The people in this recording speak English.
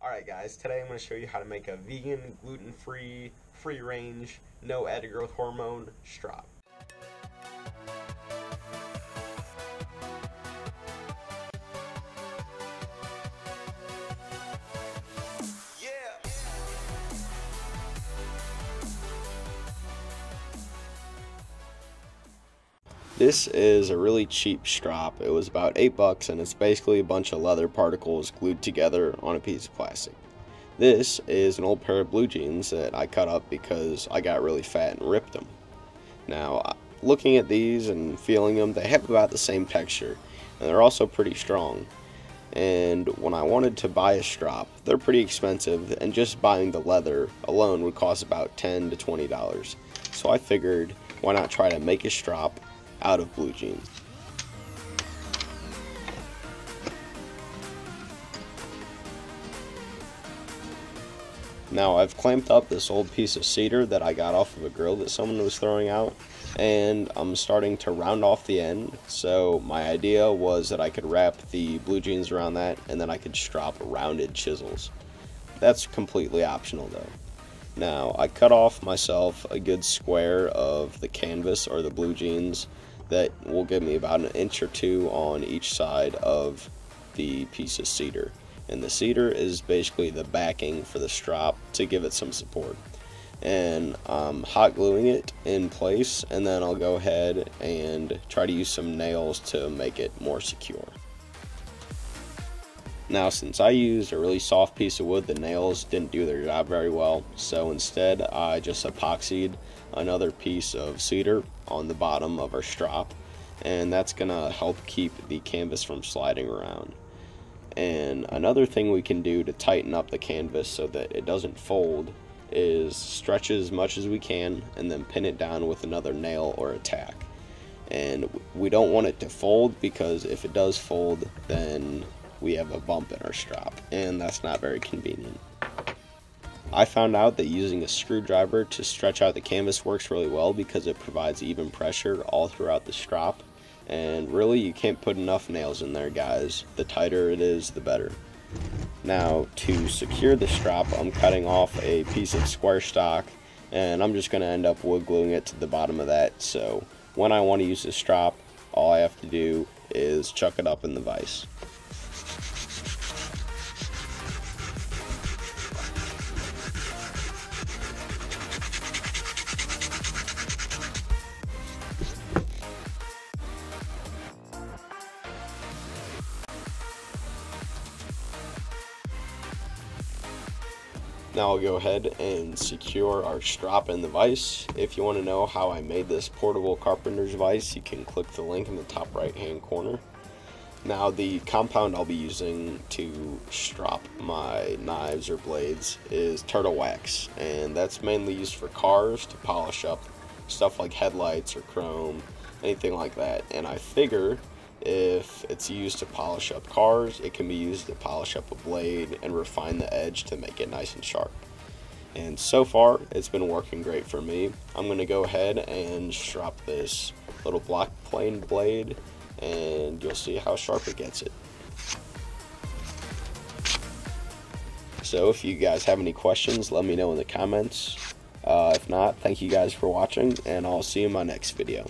Alright guys, today I'm going to show you how to make a vegan, gluten-free, free-range, no added growth hormone strop. This is a really cheap strop. It was about $8 and it's basically a bunch of leather particles glued together on a piece of plastic. This is an old pair of blue jeans that I cut up because I got really fat and ripped them. Now, looking at these and feeling them, they have about the same texture and they're also pretty strong. And when I wanted to buy a strop, they're pretty expensive and just buying the leather alone would cost about $10 to $20. So I figured, why not try to make a strop out of blue jeans. Now I've clamped up this old piece of cedar that I got off of a grill that someone was throwing out, and I'm starting to round off the end. So my idea was that I could wrap the blue jeans around that and then I could strop rounded chisels. That's completely optional though. Now I cut off myself a good square of the canvas or the blue jeans that will give me about an inch or two on each side of the piece of cedar. And the cedar is basically the backing for the strop to give it some support. And I'm hot gluing it in place, and then I'll go ahead and try to use some nails to make it more secure. Now, since I used a really soft piece of wood, the nails didn't do their job very well, so instead I just epoxied another piece of cedar on the bottom of our strop, and that's gonna help keep the canvas from sliding around. And another thing we can do to tighten up the canvas so that it doesn't fold is stretch it as much as we can and then pin it down with another nail or a tack. And we don't want it to fold, because if it does fold, then we have a bump in our strop, and that's not very convenient. I found out that using a screwdriver to stretch out the canvas works really well because it provides even pressure all throughout the strop, and really you can't put enough nails in there, guys. The tighter it is, the better. Now, to secure the strop, I'm cutting off a piece of square stock, and I'm just going to end up wood gluing it to the bottom of that, so when I want to use the strop, all I have to do is chuck it up in the vise. Now I'll go ahead and secure our strop in the vise. If you want to know how I made this portable carpenter's vise, you can click the link in the top right hand corner. Now the compound I'll be using to strop my knives or blades is turtle wax, and that's mainly used for cars to polish up stuff like headlights or chrome, anything like that. And I figure if it's used to polish up cars, it can be used to polish up a blade and refine the edge to make it nice and sharp. And so far, it's been working great for me. I'm going to go ahead and strop this little block plane blade, and you'll see how sharp it gets it. So if you guys have any questions, let me know in the comments. If not, thank you guys for watching, and I'll see you in my next video.